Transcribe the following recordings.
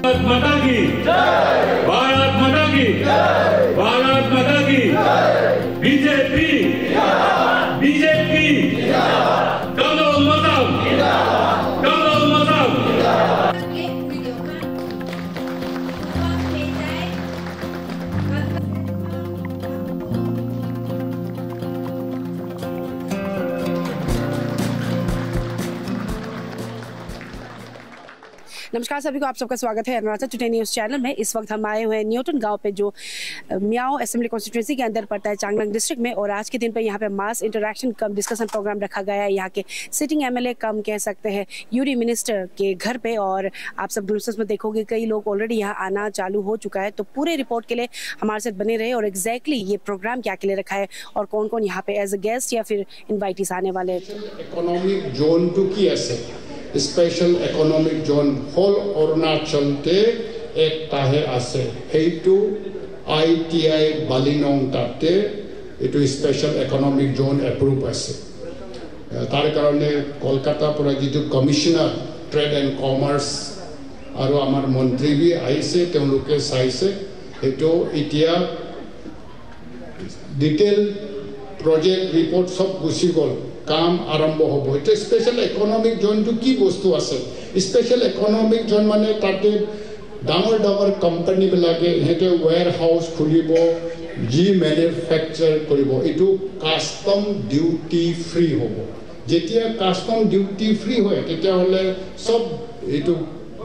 भारत माता की जय, भारत माता की जय, भारत माता की जय, बीजेपी बीजेपी कमल मदम कमल मदम। नमस्कार सभी को, आप सबका स्वागत है अरुणाचल टुडे न्यूज़ चैनल में। इस वक्त हम आए हुए हैं न्यूटन गांव पे, जो मियाओ असेंबली कॉन्स्टिट्यूंसी के अंदर पड़ता है चांगलांग डिस्ट्रिक्ट में। और आज के दिन पे यहाँ पे मास इंटरेक्शन कम डिस्कशन प्रोग्राम रखा गया है यहाँ के सिटिंग एमएलए कम कह सकते हैं यूडी मिनिस्टर के घर पे। और आप सब न्यूज़ में देखोगे कई लोग ऑलरेडी यहाँ आना चालू हो चुका है। तो पूरे रिपोर्ट के लिए हमारे साथ बने रहे और एग्जैक्टली ये प्रोग्राम क्या के लिए रखा है और कौन कौन यहाँ पे एज अ गेस्ट या फिर इन्वाइटीज आने वाले। इकोनॉमिक जोन टू की ऐसे स्पेशल इकोनॉमिक जोन होल अरुणाचल ते एक ताहे आसे हेतु ITI बालिनों ताते इटु स्पेशल इकोनॉमिक जोन अप्रूव आसे तार कारणे कोलकाता पुरा जितु कमिशनर ट्रेड एंड कॉमर्स आरो आमार मंत्री भी आइसे तेनलोके साइसे हेतु इतिया डिटेल प्रोजेक्ट रिपोर्ट सब गुसी गल काम आरम्भ होबो। इट स्पेशल इकोनॉमिक जोन टू की बस्तु आसे स्पेशल इकोनॉमिक जोन माने ताते डांगर डांगर कंपनी बिलाके हेते वेयर हाउस खुलिबो जी मैन्युफैक्चर करिबो इटु कस्टम ड्यूटी फ्री होबो। जेतिया कस्टम ड्यूटी फ्री होय तेतिया होले सब इटु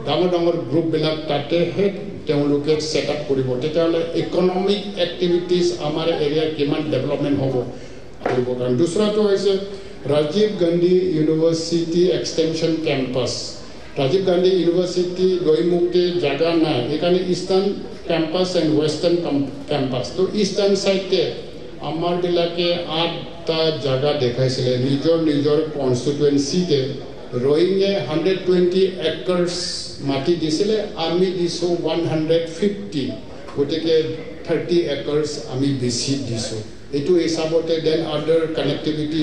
डांगर डांगर ग्रुप बिलाक ताते हे तेनलोके सेटअप करिबो। तेतिया होले इकोनॉमिक एक्टिविटीज आमार एरिया किमान डेवलपमेंट होबो। और दूसरा तो ऐसे Rajiv Gandhi university extension campus Rajiv Gandhi university गईमुक्ति जगह ना एखाने eastern campus and western campus तो ईस्टार्न साइड ते आमार बिलाके 8टा जगह देखाइছিলে निजर निजर कन्स्टिट्युएंसी ते रोइंगे 120 एकर्स माटी दिছিলে आमी दिसो 150 गटिके 30 एकर्स आमी बेसी दिसो एटू हिसाबते देन अदर कनेक्टिविटी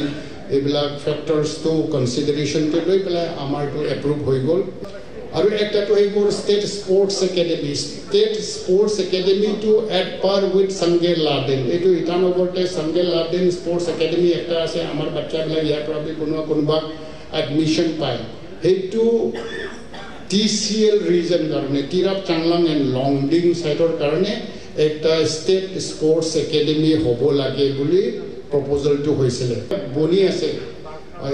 एबिलाक फैक्टर्स तो कंसिडरेशन ते লৈ পেলাই আমাৰ তো এপ্ৰুভ হৈ গল। আৰু একটা তো এই গল state sports academy to at par with Sangey Lhaden एटू ইটানগরতে संगे लादेन स्पोर्ट्स एकाडेमी একটা আছে আমাৰ বাচ্চাবিলাক ইয়াৰ পৰা কোনোবা এডমিশন পায় হেতু TCL রিজন কাৰণে তিৰাপ চাংলাং এন্ড লংডিং সাইটৰ কাৰণে একটা স্টেট স্পোর্টস একাডেমি হব লাগে বুলি प्रपोजल तो होइছিলে বনি আছে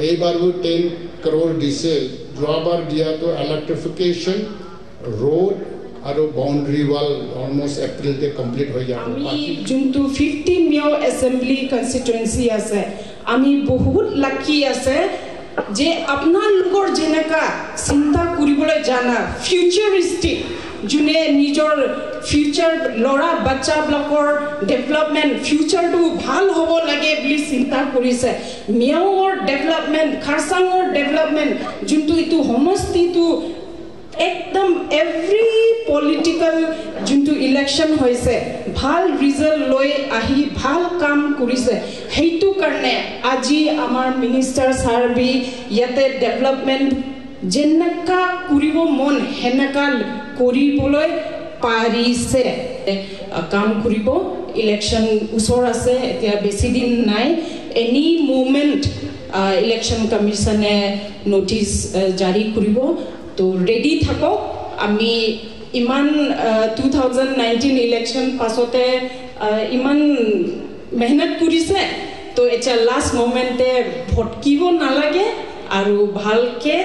এইবারও 10 crore দিছে যোৱাবাৰ দিয়া তো ইলেক্ট্ৰিফিকেশন रोड আৰু বাউন্ডারি ওয়াল অলমোস্ট এপ্রিল তে কমপ্লিট হৈ যাব। আমি যোনটো 50 মিয়াও অ্যাসেম্বলি কনস্টিটুয়েন্সি আছে আমি বহুত লাকি আছে যে আপোনালোকৰ যেনেকা চিন্তা কৰিবলৈ জানা ফিউচাৰিস্টিক যোনে নিজৰ ফিউচাৰ লৰা বাচ্চা ব্লকৰ ডেভেলপমেন্ট ফিউচাৰ টু ভাল হ'ব লাগে বুলি চিন্তা কৰিছে। মিয়াওৰ ডেভেলপমেন্ট খাৰসাঙৰ ডেভেলপমেন্ট যোনটো ইটো সমষ্টিটো একদম এভৰি পলিটিক্যাল যোনটো ইলেকশন হৈছে ভাল ৰিজাল্ট লৈ আহি ভাল কাম কৰিছে। হেতু কাৰণে আজি আমাৰ মিনিষ্টাৰ ছাৰ বি ইয়াতে ডেভেলপমেন্ট যেনেকা কৰিব মন হেনেকা কৰিবলৈ পাৰিছে কাম কৰিব। ইলেকশন ওচৰ আছে এতিয়া বেছি দিন নাই এনি মোমেন্ট ইলেকশন কমিশনে নোটিস জাৰি কৰিব তো ৰেডি থাকক। আমি ইমান 2019 ইলেকশন পাছতে ইমান মেহনত কৰিছে তো এটা লাষ্ট মোমেন্টে ভটকিব নালাগে আৰু ভালকে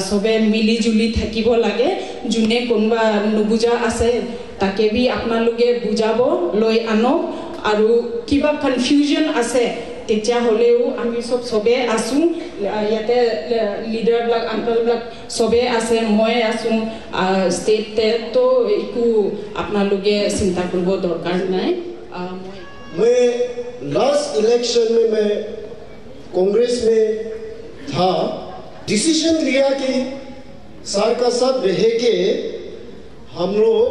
সবে মিলি জুলি থাকিব লাগে। যোনে কোনবা নুবুজা আছে তাকে বি আপোনালোকে বুজাব লৈ আনক আৰু কিবা কনফিউজন আছে তেতিয়া হলেও আমি সবে আসু ইয়াতে লিডার ব্লক আঙ্কল ব্লক সবে আছে মই আসু স্টেট তো একু আপোনালোকে চিন্তা কৰিব দৰকাৰ নাই। मैं लास्ट इलेक्शन में मैं कांग्रेस में था डिसीजन लिया कि सर का साथ रह के हम लोग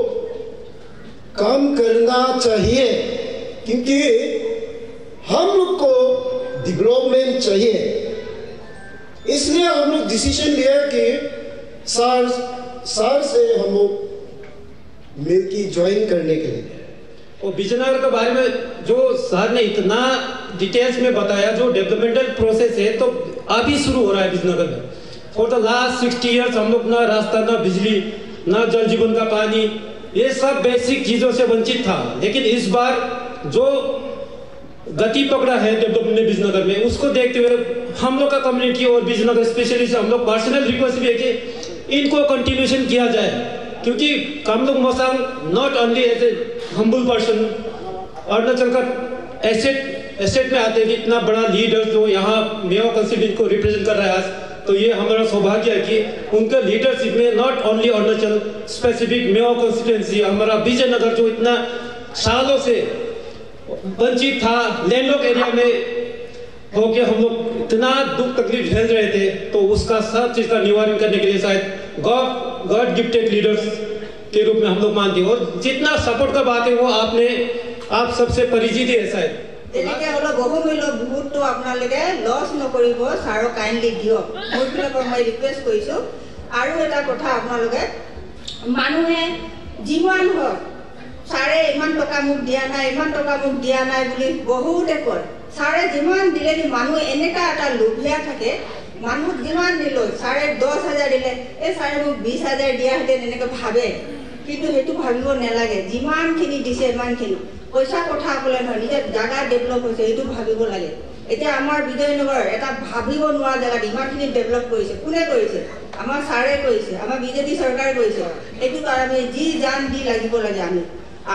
काम करना चाहिए क्योंकि हम लोग को डेवलपमेंट चाहिए। हम लोग डिसीजन लिया कि सर से हम लोग मिलके ज्वाइन करने के लिए। और विजयनगर के बारे में जो सर ने इतना डिटेल्स में बताया, जो डेवलपमेंटल प्रोसेस है तो अभी शुरू हो रहा है विजयनगर में। फॉर द लास्ट 60 इयर्स हम लोग ना रास्ता, ना बिजली, ना जल जीवन का पानी, ये सब बेसिक चीजों से वंचित था। लेकिन इस बार जो गति पकड़ा है डेवलपमेंट विजयनगर में, उसको देखते हुए हम लोग का कम्युनिटी और विजयनगर स्पेशली से हम लोग पर्सनल रिक्वेस्ट भी है कि इनको कंटिन्यूशन किया जाए, क्योंकि Kamlung Mosang not only as a humble person, Arunachal का एसेट में आते हैं कि इतना बड़ा लीडर जो यहाँ मेयो कंस्टिट्यूएंसी को रिप्रेजेंट कर रहा है। तो ये हमारा सौभाग्य है कि उनके लीडरशिप में not only Arunachal specific Mayo constituency, हमारा विजयनगर जो इतना सालों से वंचित था, लैंडलॉक एरिया में होके हम लोग इतना दुख तकलीफ झेल रहे थे, तो उसका सब चीज का निवारण करने के लिए शायद गॉड गिफ्टेड लीडर्स के रूप में हम लोग मानते हैं। और जितना सपोर्ट का बात है वो आप सबसे परिचित है। शायद তেনেকে হলো বহুমূল্য ভোটটো আপোনালোকে লছ নকৰিব, ছাৰক কাইণ্ডলি দিয়ক, মোৰ ফালৰ পৰা মই ৰিকুৱেষ্ট কৰিছোঁ। আৰু এটা কথা, আপোনালোকে মানুহে যিমান হওক ছাৰে ইমান টকা মোক দিয়া নাই, ইমান টকা মোক দিয়া নাই বুলি বহুতে কয়। ছাৰে যিমান দিলে মানুহ এনেকুৱা এটা লোভিয়া থাকে, মানুহ যিমান দিলেও ছাৰে 10,000 দিলে, এই ছাৰে মোক 20,000 দিয়াহেঁতেন এনেকৈ ভাবে, কিন্তু সেইটো ভাবিব নালাগে। যিমানখিনি দিছে ইমানখিনি পইচা কথা ক'লে নহয়, নিজৰ জাগা ডেভেলপ হৈছে এইটো ভাবিব লাগে। এতিয়া আমাৰ বিজয়নগৰ এটা ভাবিব নোৱাৰা জেগাত ইমানখিনি ডেভেলপ কৰিছে, কোনে কৰিছে? আমাৰ ছাৰে কৰিছে, আমাৰ বিজেপি চৰকাৰে কৰিছে। এইটো কাৰণে যি জান দি লাগিব লাগে।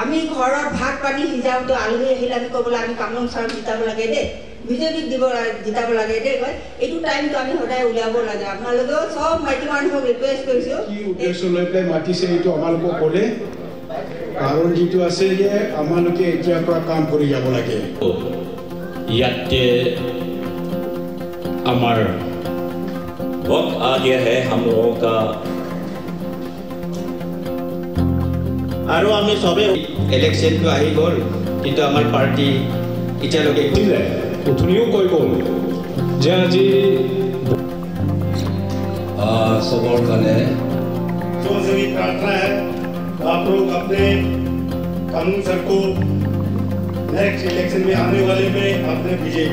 আমি ঘৰত ভাত পানী সিজাওঁতে আলহী আহিলে আমি ক'বলৈ আমি কামলুং ছাৰক জিতাব লাগে দেই, বিজেপিক জিতাব লাগে দেই কয়, এইটো টাইমটো আমি সদায় উলিয়াব লাগে। আপোনালোকেও চব মাইকী মানুহক ৰিকুৱেষ্ট কৰিছোঁ, কি উদ্দেশ্য লৈ পেলাই মাতিছে এইটো আমালোকক ক'লে, কাৰণ যিটো আছে যে আমালোকে এতিয়াৰ পৰা কাম কৰি যাব লাগে। ইয়াতে আমাৰ वक्त आ गया है हम लोगों का, আৰু আমি সবে ইলেকশ্যনটো আহি গ'ল, কিন্তু আমাৰ পাৰ্টি এতিয়ালৈকে উঠনিও কৈ গ'ল যে আজি सबर करने तो सभी प्रार्थना है आप लोग अपने कानून सर को नेक्स्ट इलेक्शन में आने वाले में अपने विजय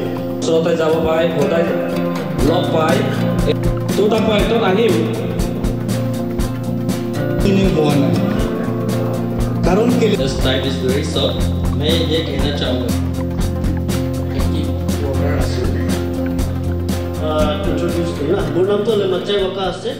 श्रोता যাব পাই সদায় লগ পাই তো তাপাই তো আহিম তিনি হোৱা নাই कारण के लिए this time is very short. मैं ये कहना चाहूँगा कि इंट्रोड्यूस करना मोर नाम तो मच्चाई वका से।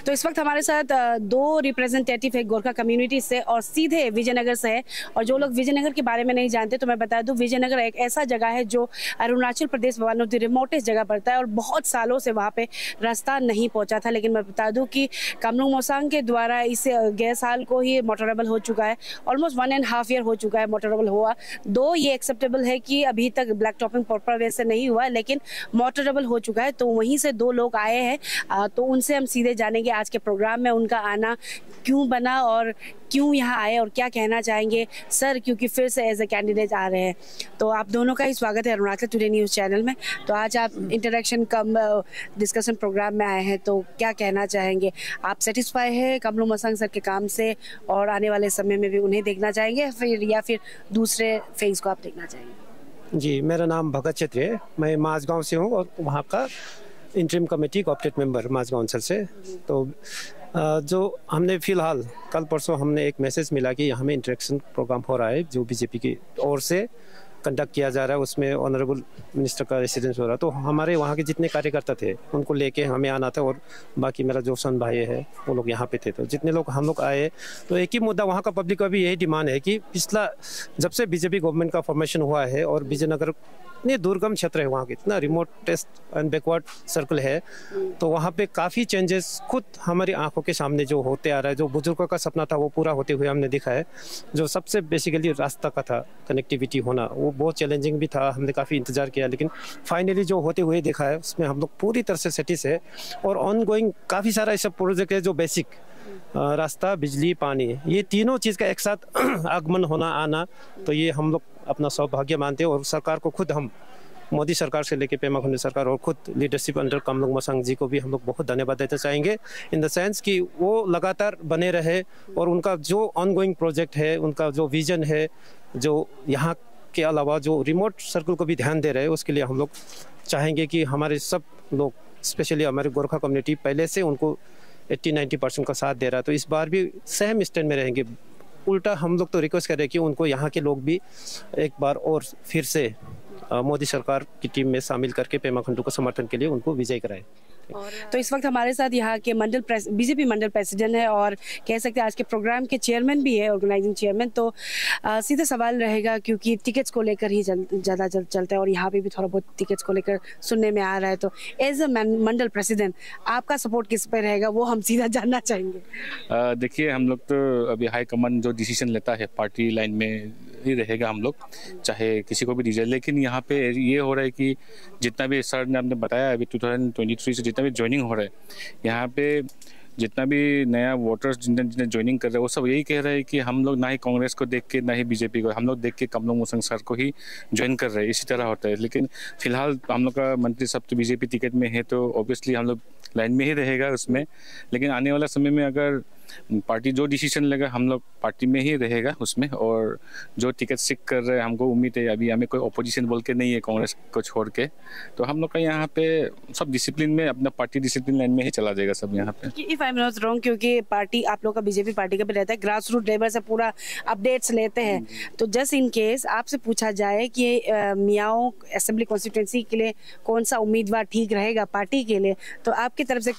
तो इस वक्त हमारे साथ दो रिप्रेजेंटेटिव है गोरखा कम्युनिटी से और सीधे विजयनगर से है। और जो लोग विजयनगर के बारे में नहीं जानते तो मैं बता दूं, विजयनगर एक ऐसा जगह है जो Arunachal Pradesh one of the remotest जगह पड़ता है और बहुत सालों से वहाँ पे रास्ता नहीं पहुँचा था। लेकिन मैं बता दूं कि कामलुंग मोसांग के द्वारा इस गए साल को ही मोटरेबल हो चुका है, ऑलमोस्ट 1.5 ईयर हो चुका है मोटरेबल हुआ। दो ये एक्सेप्टेबल है कि अभी तक ब्लैक टॉपिंग प्रॉपर वे से नहीं हुआ है, लेकिन मोटरेबल हो चुका है। तो वहीं से दो लोग आए हैं, तो उनसे हम सीधे जानेंगे आज के प्रोग्राम में उनका आना क्यों बना और क्यों यहाँ आए और क्या कहना चाहेंगे सर, क्योंकि फिर से एज ए कैंडिडेट आ रहे हैं। तो आप दोनों का ही स्वागत है अरुणाचल टुडे न्यूज़ चैनल में। तो आज आप इंटरेक्शन कम डिस्कशन प्रोग्राम में आए हैं, तो क्या कहना चाहेंगे? आप सेटिस्फाई है कामलुंग मोसांग सर के काम से और आने वाले समय में भी उन्हें देखना चाहेंगे या फिर दूसरे फेज को आप देखना चाहेंगे? जी, मेरा नाम भगत छेत्री है, मैं माझगांव से हूँ और वहाँ का interim committee cooperative member Mazagaon अंचल से। तो जो हमने फ़िलहाल कल परसों हमने एक मैसेज मिला कि हमें इंटरेक्शन प्रोग्राम हो रहा है जो बीजेपी की ओर से कंडक्ट किया जा रहा है, उसमें ऑनरेबल मिनिस्टर का रेसिडेंस हो रहा है। तो हमारे वहाँ के जितने कार्यकर्ता थे उनको लेके हमें आना था और बाकी मेरा जो सन भाई है वो लोग यहाँ पे थे। तो जितने लोग हम लोग आए तो एक ही मुद्दा वहाँ का पब्लिक का भी यही डिमांड है कि पिछला जब से बीजेपी गवर्नमेंट का फॉर्मेशन हुआ है और विजयनगर इतने दुर्गम क्षेत्र है, वहाँ के इतना रिमोटेस्ट एंड बैकवर्ड सर्कल है, तो वहाँ पे काफ़ी चेंजेस खुद हमारी आंखों के सामने जो होते आ रहा है। जो बुजुर्गों का सपना था वो पूरा होते हुए हमने देखा है। जो सबसे बेसिकली रास्ता का था, कनेक्टिविटी होना, वो बहुत चैलेंजिंग भी था, हमने काफ़ी इंतजार किया, लेकिन फाइनली जो होते हुए देखा है उसमें हम लोग पूरी तरह से सेटिस्फाई है। और ऑन गोइंग काफ़ी सारा ऐसा प्रोजेक्ट है जो बेसिक रास्ता, बिजली, पानी, ये तीनों चीज़ का एक साथ आगमन होना आना, तो ये हम लोग अपना सौभाग्य मानते हैं और सरकार को खुद हम मोदी सरकार से लेके पेमा खांडू सरकार और खुद लीडरशिप अंडर कामलुंग मोसांग जी को भी हम लोग बहुत धन्यवाद देना चाहेंगे, इन द सेंस कि वो लगातार बने रहे और उनका जो ऑनगोइंग प्रोजेक्ट है, उनका जो विजन है, जो यहाँ के अलावा जो रिमोट सर्कल को भी ध्यान दे रहे हैं, उसके लिए हम लोग चाहेंगे कि हमारे सब लोग, स्पेशली हमारे गोरखा कम्युनिटी पहले से उनको 80-90% का साथ दे रहा है, तो इस बार भी सेम स्टैंड में रहेंगे। उल्टा हम लोग तो रिक्वेस्ट कर रहे हैं कि उनको यहाँ के लोग भी एक बार और फिर से मोदी सरकार की टीम में शामिल करके पेमा खांडू को समर्थन के लिए उनको विजय कराए। तो इस वक्त हमारे साथ यहाँ के बीजेपी मंडल प्रेसिडेंट है और कह सकते हैं आज के प्रोग्राम के चेयरमैन भी है, ऑर्गेनाइजिंग चेयरमैन। तो सीधा सवाल रहेगा, क्योंकि टिकट्स को लेकर ही ज़्यादा चलता है और यहाँ पे भी थोड़ा बहुत टिकट्स को लेकर सुनने में आ रहा है, तो एज अ मंडल प्रेसिडेंट आपका सपोर्ट किस पर रहेगा, वो हम सीधा जानना चाहेंगे। देखिए, हम लोग तो अभी हाई कमांड जो डिसीजन लेता है पार्टी लाइन में ही रहेगा हम लोग, चाहे किसी को भी दीजिए। लेकिन यहाँ पे ये हो रहा है कि जितना भी सर ने आपने बताया अभी 2023 से जितना भी ज्वाइनिंग हो रहा है, यहाँ पे जितना भी नया वोटर्स जिन्हें ज्वाइनिंग कर रहे हैं, वो सब यही कह रहे हैं कि हम लोग ना ही कांग्रेस को देख के ना ही बीजेपी को, हम लोग देख के कामलुंग मोसांग सर को ही ज्वाइन कर रहे हैं। इसी तरह होता है। लेकिन फिलहाल हम लोग का मंत्री सब तो बीजेपी टिकट में है, तो ऑब्वियसली हम लोग लाइन में ही रहेगा उसमें। लेकिन आने वाला समय में अगर पार्टी जो डिसीजन लेगा, हम लोग पार्टी में ही रहेगा उसमें। और जो टिकट सिक कर रहे हैं, हमको उम्मीद है अभी हमें कोई अपोजिशन बोल के नहीं है कांग्रेस को छोड़ के, तो हम लोग का यहाँ पे सब डिसिप्लिन में, अपना पार्टी डिसिप्लिन लाइन में ही चला जाएगा सब यहाँ पे। If I am not wrong, क्योंकि पार्टी आप लोग का बीजेपी पार्टी का भी रहता है, ग्रास रूट लेवल से पूरा अपडेट्स लेते हैं, तो जस्ट इन केस आपसे पूछा जाए कि मियाओ असेंबली कॉन्स्टिट्यूंसी के लिए कौन सा उम्मीदवार ठीक रहेगा पार्टी के लिए, तो आपकी तरफ से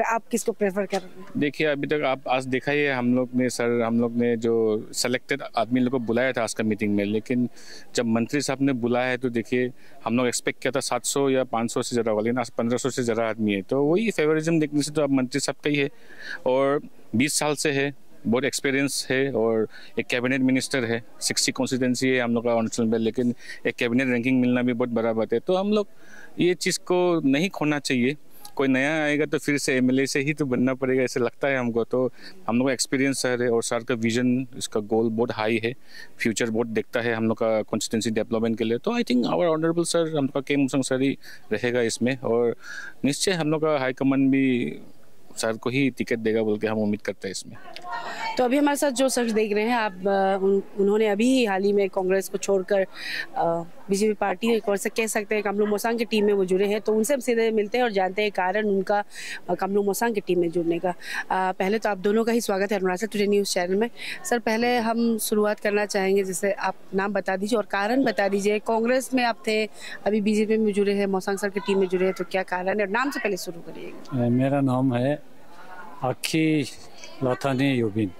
आप किसको प्रेफर कर रहे हैं? देखिए, अभी तक आप आज देखा ही है, हम लोग ने जो सेलेक्टेड आदमी लोग को बुलाया था आज का मीटिंग में, लेकिन जब मंत्री साहब ने बुलाया है तो देखिए हम लोग एक्सपेक्ट किया था 700 या 500 से ज़्यादा होगा, लेकिन आज 1500 से ज़्यादा आदमी है, तो वही फेवरिज्म देखने से तो अब मंत्री साहब का ही है और 20 साल से है, बहुत एक्सपीरियंस है और एक कैबिनेट मिनिस्टर है, 60 कॉन्स्टिट्यूंसी है हम लोग का अरुणाचल में, लेकिन एक कैबिनेट रैंकिंग मिलना भी बहुत बड़ा बात है। तो हम लोग ये चीज़ को नहीं खोना चाहिए। कोई नया आएगा तो फिर से एमएलए से ही तो बनना पड़ेगा, ऐसे लगता है हमको। तो हम लोग का एक्सपीरियंस सर है और सर का विजन, इसका गोल बहुत हाई है, फ्यूचर बहुत देखता है हम लोग का कॉन्स्टिट्यूंसी डेवलपमेंट के लिए। तो I think our honourable sir, हम लोग का के मोसांग सर ही रहेगा इसमें और निश्चय हम लोग का हाईकमान भी सर को ही टिकट देगा बोल के हम उम्मीद करते हैं इसमें। तो अभी हमारे साथ जो शख्स देख रहे हैं आप, उन्होंने अभी ही हाल ही में कांग्रेस को छोड़कर बीजेपी पार्टी कौन सा कह सकते हैं कामलुंग मोसांग की टीम में वो जुड़े हैं, तो उनसे हम सीधे मिलते हैं और जानते हैं कारण उनका कामलुंग मोसांग की टीम में जुड़ने का। पहले तो आप दोनों का ही स्वागत है अरुणाचल टुडे न्यूज़ चैनल में। सर, पहले हम शुरुआत करना चाहेंगे, जैसे आप नाम बता दीजिए और कारण बता दीजिए। कांग्रेस में आप थे, अभी बीजेपी में जुड़े हैं, मोसांग सर की टीम में जुड़े हैं, तो क्या कारण है? और नाम से पहले शुरू करिएगा। मेरा नाम है आखी लाथानी योबिन।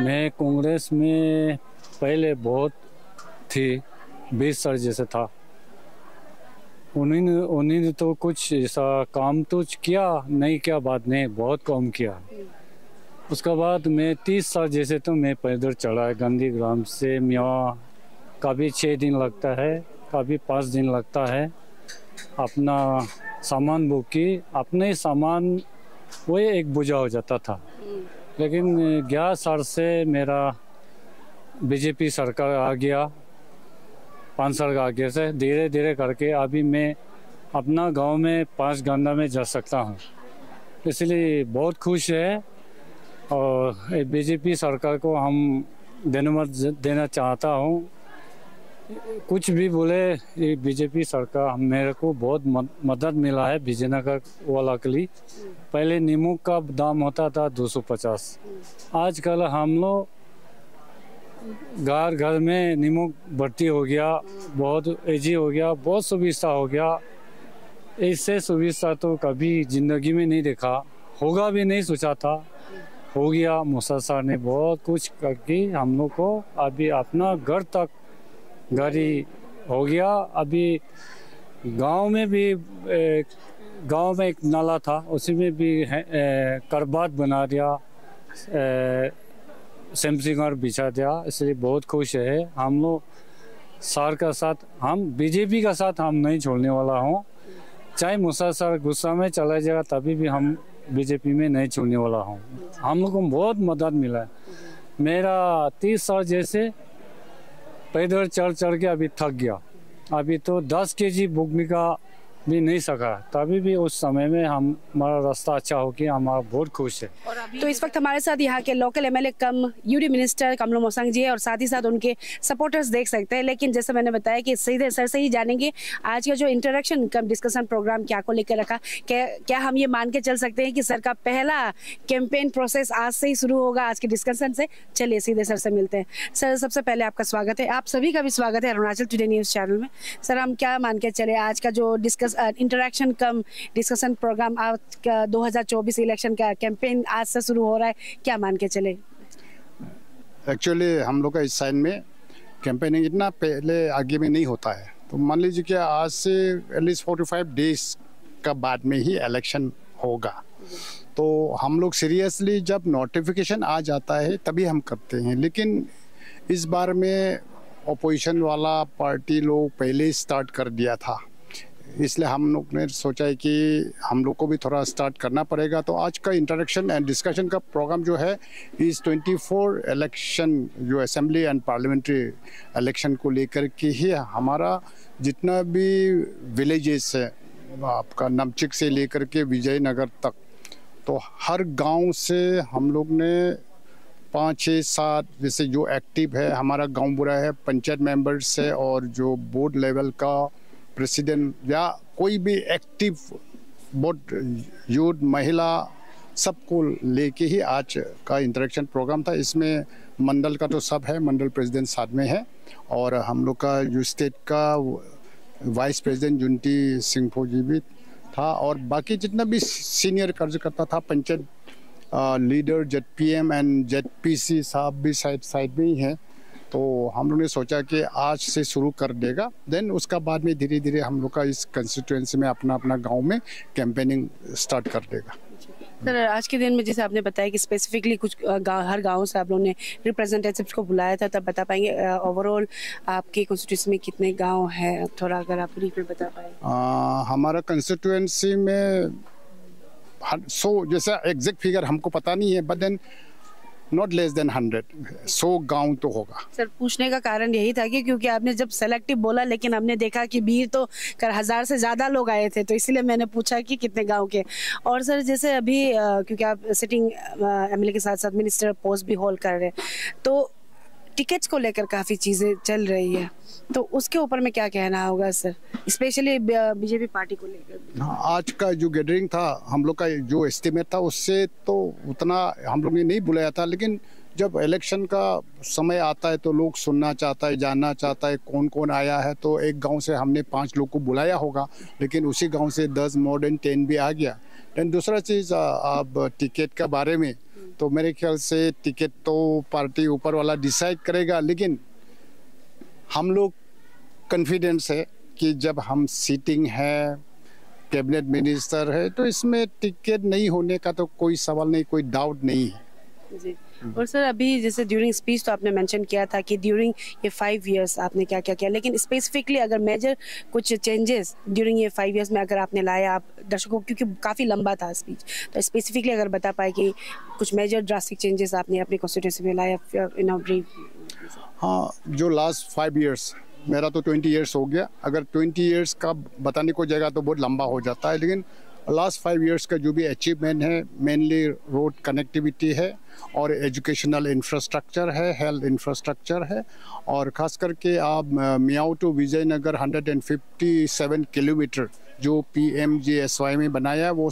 मैं कांग्रेस में पहले बहुत थी, 20 साल जैसे था। उन्हीं तो कुछ ऐसा काम तो किया नहीं, क्या बात नहीं, बहुत कम किया। उसके बाद मैं 30 साल जैसे तो मैं पैदल चला गांधी ग्राम से मियाँ, कभी 6 दिन लगता है, कभी 5 दिन लगता है। अपना सामान बुक की, अपने सामान वही एक बोझा हो जाता था। लेकिन 11 साल से मेरा बीजेपी सरकार आ गया, 5 साल का आगे से धीरे धीरे करके अभी मैं अपना गांव में 5 घंटा में जा सकता हूं, इसलिए बहुत खुश है। और बीजेपी सरकार को हम धन्यवाद देना चाहता हूं। कुछ भी बोले, ये बीजेपी सरकार मेरे को बहुत मदद मिला है विजयनगर वाला के लिए। पहले नींबू का दाम होता था 250, आजकल हम लोग घर घर में नींबू भर्ती हो गया, बहुत इजी हो गया, बहुत सुविधा हो गया। इससे सुविधा तो कभी ज़िंदगी में नहीं देखा, होगा भी नहीं सोचा था, हो गया। मूसा सर ने बहुत कुछ करके हम लोग को अभी अपना घर तक गाड़ी हो गया। अभी गांव में भी गांव में एक नाला था, उसी में भी करबात बना दिया, सेमसिंगर बिछा दिया, इसलिए बहुत खुश है। हम लोग सर का साथ, हम बीजेपी का साथ हम नहीं छोड़ने वाला हूँ। चाहे मूसा सर गुस्सा में चला जाएगा तभी भी हम बीजेपी में नहीं छोड़ने वाला हूँ। हम लोग को बहुत मदद मिला है। मेरा 30 साल जैसे पैदल चढ़ के अभी थक गया, अभी तो 10 केजी भूमिका भी नहीं सका, तभी भी उस समय में हमारा रास्ता अच्छा हो कि हम बहुत खुश है। तो इस वक्त हमारे साथ यहाँ के लोकल एमएलए कम यूडी मिनिस्टर कमलो मोसांग जी है और साथ ही साथ उनके सपोर्टर्स देख सकते हैं। लेकिन जैसे मैंने बताया कि सीधे सर से ही जानेंगे आज का जो इंटरेक्शन कम डिस्कशन प्रोग्राम क्या को लेकर रखा, क्या हम ये मान के चल सकते हैं कि सर का पहला कैंपेन प्रोसेस आज से ही शुरू होगा आज के डिस्कशन से। चलिए सीधे सर से मिलते हैं। सर सबसे पहले आपका स्वागत है, आप सभी का भी स्वागत है अरुणाचल टुडे न्यूज़ चैनल में। सर हम क्या मान के चले आज का जो इंटरेक्शन कम डिस्कशन प्रोग्राम आज का 2024 इलेक्शन का कैंपेन आज से शुरू हो रहा है, क्या मान के चले? एक्चुअली हम लोग का इस साइड में कैंपेनिंग इतना पहले आगे में नहीं होता है, तो मान लीजिए कि आज से एटलीस्ट 45 डेज का बाद में ही इलेक्शन होगा। तो हम लोग सीरियसली जब नोटिफिकेशन आ जाता है तभी हम करते हैं, लेकिन इस बार में अपोजिशन वाला पार्टी लोग पहले ही स्टार्ट कर दिया था, इसलिए हम लोग ने सोचा है कि हम लोग को भी थोड़ा स्टार्ट करना पड़ेगा। तो आज का इंटरेक्शन एंड डिस्कशन का प्रोग्राम जो है इस 24 इलेक्शन जो असेंबली एंड पार्लियामेंट्री इलेक्शन को लेकर के ही हमारा जितना भी विलेजेस है आपका नमचिक से लेकर के विजयनगर तक, तो हर गांव से हम लोग ने 5, 6, 7 जैसे जो एक्टिव है हमारा गांव बुरा है, पंचायत मेंबर्स है और जो बोर्ड लेवल का प्रेसिडेंट या कोई भी एक्टिव बोर्ड यूथ महिला सबको लेके ही आज का इंटरेक्शन प्रोग्राम था। इसमें मंडल का तो सब है, मंडल प्रेसिडेंट साथ में है और हम लोग का जो स्टेट का वाइस प्रेसिडेंट जुंटी सिंह जी भी था और बाकी जितना भी सीनियर कार्यकर्ता था, panchayat leader ZPM and ZPC साहब भी साइड में ही हैं। तो हम लोग ने सोचा कि आज से शुरू कर देगा, देन उसका बाद में धीरे धीरे हम लोग का इस कंस्टिट्यूएंसी में अपना अपना गांव में कैंपेनिंग स्टार्ट कर देगा। सर आज के दिन में जैसे आपने बताया कि स्पेसिफिकली कुछ हर गांव से आप लोगों ने रिप्रेजेंटेटिव्स को बुलाया था, तब बता पाएंगे ओवरऑल आपके कंस्टिट्यूएंसी में कितने गांव हैं, थोड़ा अगर आप ब्रीफ में बता पाए? हमारा कंस्टिट्यूएंसी में 100 जैसा एग्जैक्ट फिगर हमको पता नहीं है, but then not less than 100 गांव तो होगा। सर पूछने का कारण यही था कि क्योंकि आपने जब सेलेक्टिव बोला लेकिन हमने देखा कि भीड़ तो 1000 से ज़्यादा लोग आए थे, तो इसलिए मैंने पूछा कि कितने गांव के। और सर जैसे अभी क्योंकि आप सिटिंग एमएलए के साथ साथ मिनिस्टर पोस्ट भी होल्ड कर रहे हैं, तो टिकट्स को लेकर काफ़ी चीज़ें चल रही है, तो उसके ऊपर में क्या कहना होगा सर, स्पेशली बीजेपी पार्टी को लेकर? आज का जो गैदरिंग था हम लोग का जो एस्टिमेट था उससे तो उतना हम लोग ने नहीं बुलाया था, लेकिन जब इलेक्शन का समय आता है तो लोग सुनना चाहता है, जानना चाहता है कौन कौन आया है। तो एक गांव से हमने 5 लोग को बुलाया होगा, लेकिन उसी गांव से 10 more than 10 भी आ गया। देन दूसरा चीज़ अब टिकट का बारे में, तो मेरे ख्याल से टिकट तो पार्टी ऊपर वाला डिसाइड करेगा, लेकिन हम लोग कॉन्फिडेंस है कि जब हम सीटिंग है, कैबिनेट मिनिस्टर है, तो इसमें टिकट नहीं होने का तो कोई सवाल नहीं, कोई डाउट नहीं है जी। और सर अभी जैसे ड्यूरिंग स्पीच तो आपने मेंशन किया था कि ड्यूरिंग ये 5 इयर्स आपने क्या क्या किया, लेकिन स्पेसिफिकली अगर मेजर कुछ चेंजेस ड्यूरिंग ये 5 इयर्स में अगर आपने लाया आप दर्शकों, क्योंकि काफ़ी लंबा था स्पीच, तो स्पेसिफिकली अगर बता पाए कि कुछ मेजर ड्रास्टिक चेंजेस आपने अपनी कॉन्स्टिट्यूंसी में लाया इन अ ब्रीफ? हाँ, जो लास्ट 5 इयर्स, मेरा तो 20 इयर्स हो गया, अगर 20 इयर्स का बताने को जगह तो बहुत लंबा हो जाता है, लेकिन लास्ट 5 इयर्स का जो भी अचीवमेंट है मेनली रोड कनेक्टिविटी है और एजुकेशनल इंफ्रास्ट्रक्चर है, हेल्थ इंफ्रास्ट्रक्चर है, और ख़ास करके आप मियाओ टू विजयनगर 157 किलोमीटर जो PMGSY में बनाया है, वो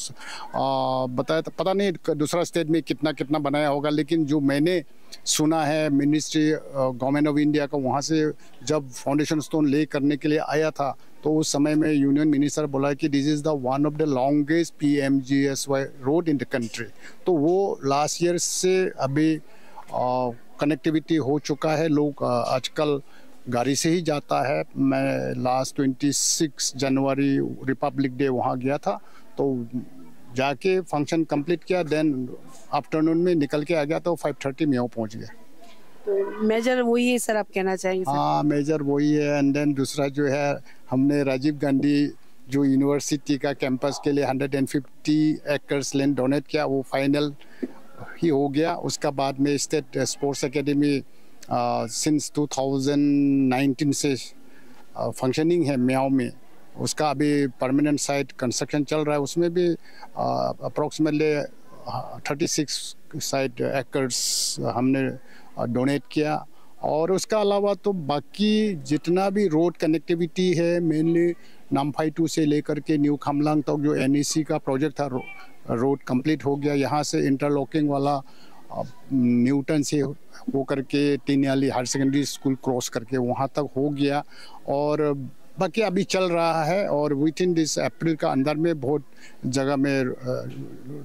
बताया था, पता नहीं दूसरा स्टेट में कितना कितना बनाया होगा, लेकिन जो मैंने सुना है मिनिस्ट्री गवर्नमेंट ऑफ इंडिया का, वहाँ से जब फाउंडेशन स्टोन ले करने के लिए आया था तो उस समय में यूनियन मिनिस्टर बोला कि this is the one of the longest PMGSY road in the country. तो वो लास्ट ईयर से अभी कनेक्टिविटी हो चुका है, लोग आजकल गाड़ी से ही जाता है। मैं लास्ट 26 जनवरी रिपब्लिक डे वहाँ गया था, तो जाके फंक्शन कंप्लीट किया, देन आफ्टरनून में निकल के आ गया, तो 5:30 में पहुँच गया। तो मेजर वही है सर, आप कहना चाहेंगे? हाँ, मेजर वही है। एंड देन दूसरा जो है, हमने राजीव गांधी जो यूनिवर्सिटी का कैंपस के लिए 150 एकर्स लैंड डोनेट किया, वो फाइनल ही हो गया। उसका बाद में स्टेट स्पोर्ट्स एकेडमी सिंस 2019 से फंक्शनिंग है म्याओ में, उसका अभी परमानेंट साइट कंस्ट्रक्शन चल रहा है, उसमें भी अप्रोक्सीमेटली 36 साइट एकर्स हमने डोनेट किया। और उसका अलावा तो बाकी जितना भी रोड कनेक्टिविटी है, मेनली नामफाई 2 से लेकर के न्यू खामलांग तक जो NEC का प्रोजेक्ट था, रोड कंप्लीट हो गया। यहाँ से इंटरलॉकिंग वाला न्यूटन से होकर के टीनियाली हायर सेकेंडरी स्कूल क्रॉस करके वहाँ तक हो गया, और बाकी अभी चल रहा है। और विद इन दिस अप्रैल का अंदर में बहुत जगह में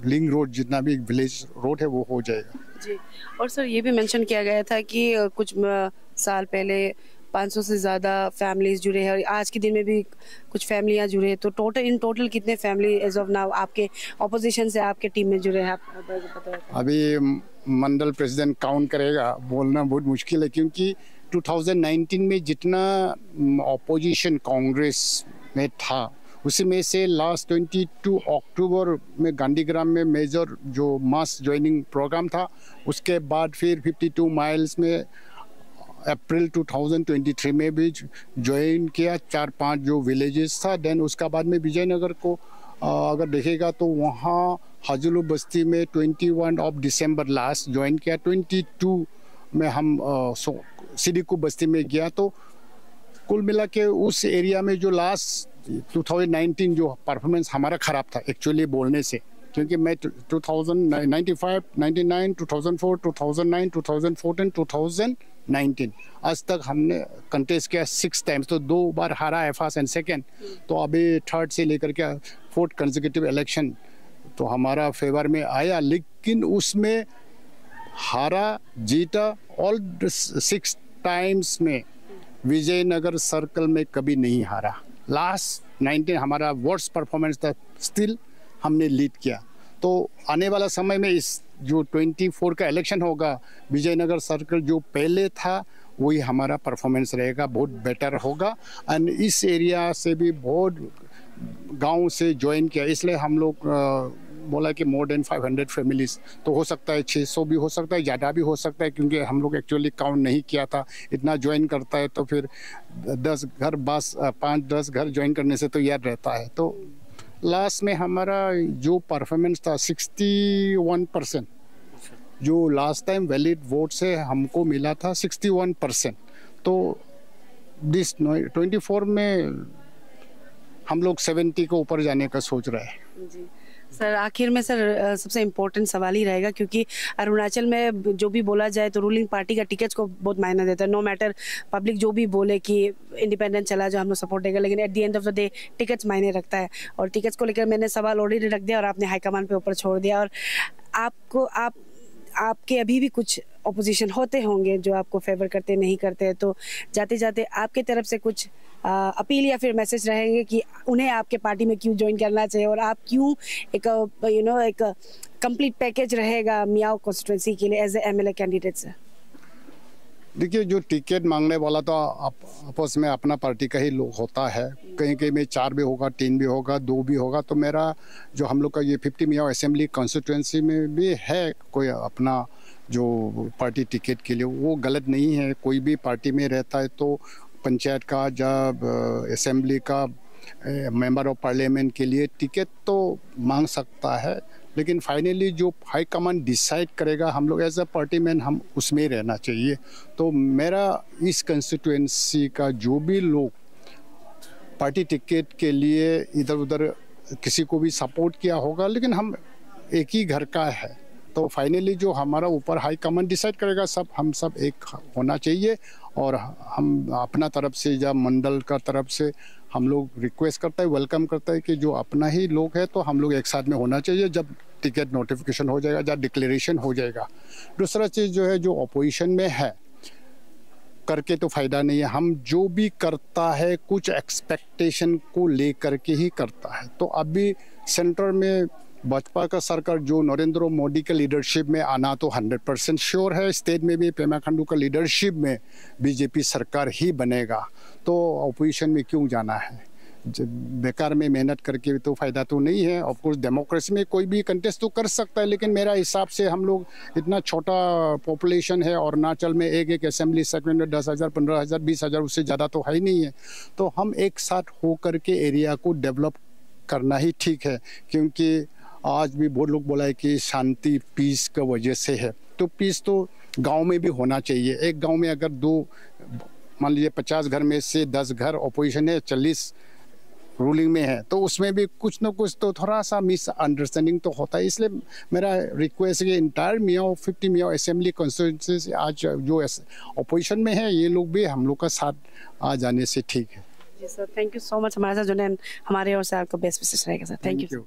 लिंक रोड जितना भी विलेज रोड है वो हो जाएगा जी। और सर ये भी मेंशन किया गया था कि कुछ साल पहले 500 से ज़्यादा फैमिलीज जुड़े हैं और आज के दिन में भी कुछ फैमिलियां जुड़े हैं, तो इन टोटल कितने फैमिली एज ऑफ नाउ आपके ऑपोजिशन से आपके टीम में जुड़े हैं, आप बताएं। अभी मंडल प्रेसिडेंट काउंट करेगा, बोलना बहुत मुश्किल है, क्योंकि 2019 में जितना ऑपोजिशन कांग्रेस में था उसी में से लास्ट 22 अक्टूबर में गांधीग्राम में मेजर जो मास ज्वाइनिंग प्रोग्राम था, उसके बाद फिर 52 माइल्स में अप्रैल 2023 में भी ज्वाइन किया, 4-5 जो विलेजेस था। देन उसका बाद में विजयनगर को अगर देखेगा तो वहाँ हजलू बस्ती में 21 ऑफ दिसंबर लास्ट ज्वाइन किया, 22 में हम सिडिकू बस्ती में गया। तो कुल मिला के उस एरिया में जो लास्ट 2019 जो परफॉर्मेंस हमारा ख़राब था एक्चुअली बोलने से, क्योंकि मैं 1995, 99, 2004, 2009, 2014, 2019 आज तक हमने कंटेस्ट किया 6 टाइम्स, तो 2 बार हारा है फर्स्ट एंड सेकेंड। तो अभी थर्ड से लेकर के 4th कंसेक्यूटिव इलेक्शन तो हमारा फेवर में आया, लेकिन उसमें हारा जीता ऑल 6 टाइम्स में विजयनगर सर्कल में कभी नहीं हारा। लास्ट 19 हमारा वर्स्ट परफॉर्मेंस था, स्टिल हमने लीड किया। तो आने वाला समय में इस जो 24 का इलेक्शन होगा, विजयनगर सर्कल जो पहले था वही हमारा परफॉर्मेंस रहेगा, बहुत बेटर होगा। एंड इस एरिया से भी बहुत गांव से ज्वाइन किया, इसलिए हम लोग बोला कि मोर देन 500 फैमिलीज, तो हो सकता है 600 भी हो सकता है, ज़्यादा भी हो सकता है, क्योंकि हम लोग एक्चुअली काउंट नहीं किया था। इतना ज्वाइन करता है तो फिर 10 घर बस 5-10 घर ज्वाइन करने से तो याद रहता है। तो लास्ट में हमारा जो परफॉर्मेंस था 61%, जो लास्ट टाइम वैलिड वोट से हमको मिला था 61%। तो दिस 24 में हम लोग 70 को ऊपर जाने का सोच रहे हैं जी। सर आखिर में सर सबसे इम्पोर्टेंट सवाल ही रहेगा, क्योंकि अरुणाचल में जो भी बोला जाए तो रूलिंग पार्टी का टिकट्स को बहुत मायना देता है। नो मैटर पब्लिक जो भी बोले कि इंडिपेंडेंट चला जाओ, हम लोग सपोर्ट देगा, लेकिन at the end of the day tickets मायने रखता है। और टिकट्स को लेकर मैंने सवाल ऑलरेडी रख दिया और आपने हाईकमान पे ऊपर छोड़ दिया। और आपके अभी भी कुछ ऑपोजिशन होते होंगे जो आपको फेवर करते नहीं करते, तो जाते जाते आपके तरफ से कुछ अपील या फिर मैसेज रहेंगे कि उन्हें आपके पार्टी में क्यों ज्वाइन करना चाहिए और आप क्यों एक एक कंप्लीट पैकेज रहेगा मियाओ कॉन्स्टिट्यूंसी के लिए as a MLA candidate sir? देखिए, जो टिकट मांगने वाला तो आपस में अपना पार्टी का ही लोग होता है, कहीं कहीं में 4 भी होगा, 3 भी होगा, 2 भी होगा। तो मेरा जो हम लोग का ये 50 मियाओ असेंबली कॉन्स्टिट्यूंसी में भी है कोई अपना जो पार्टी टिकट के लिए, वो गलत नहीं है। कोई भी पार्टी में रहता है तो पंचायत का जब असेंबली का मेंबर ऑफ पार्लियामेंट के लिए टिकट तो मांग सकता है, लेकिन फाइनली जो हाई कमांड डिसाइड करेगा, हम लोग एज अ पार्टी मैन हम उसमें रहना चाहिए। तो मेरा इस कंस्टिट्यूएंसी का जो भी लोग पार्टी टिकट के लिए इधर उधर किसी को भी सपोर्ट किया होगा, लेकिन हम एक ही घर का है, तो फाइनली जो हमारा ऊपर हाई कमांड डिसाइड करेगा, हम सब एक होना चाहिए। और हम अपना तरफ से या मंडल का तरफ से हम लोग रिक्वेस्ट करता है, वेलकम करता है कि जो अपना ही लोग है तो हम लोग एक साथ में होना चाहिए जब टिकट नोटिफिकेशन हो जाएगा, जब डिक्लेरेशन हो जाएगा। दूसरा चीज़ जो है, जो अपोजिशन में है करके तो फ़ायदा नहीं है। हम जो भी करता है कुछ एक्सपेक्टेशन को लेकर के ही करता है। तो अभी सेंटर में भाजपा का सरकार जो नरेंद्र मोदी के लीडरशिप में आना तो 100% श्योर है। स्टेट में भी पेमा खांडू का लीडरशिप में बीजेपी सरकार ही बनेगा, तो अपोजिशन में क्यों जाना है। बेकार में मेहनत करके तो फ़ायदा तो नहीं है। ऑफ कोर्स डेमोक्रेसी में कोई भी कंटेस्ट तो कर सकता है, लेकिन मेरा हिसाब से हम लोग इतना छोटा पॉपुलेशन है और अरुणाचल में एक असेंबली सेगमेंट में 10,000, 15,000, 20,000 उससे ज़्यादा तो है ही नहीं है। तो हम एक साथ हो करके एरिया को डेवलप करना ही ठीक है, क्योंकि आज भी बहुत लोग बोला है कि शांति पीस का वजह से है। तो पीस तो गांव में भी होना चाहिए। एक गांव में अगर मान लीजिए 50 घर में से 10 घर अपोजिशन है, 40 रूलिंग में है, तो उसमें भी कुछ ना कुछ तो थोड़ा सा मिसअंडरस्टैंडिंग तो होता है। इसलिए मेरा रिक्वेस्ट है कि entire Miao 50 Miao assembly constituency आज जो अपोजिशन में है, ये लोग भी हम लोग का साथ आ जाने से ठीक है। जी sir, thank you so much हमारे साथ जुड़े। हमारे और से आपको बेस्ट विशेष रहेगा सर। Thank you.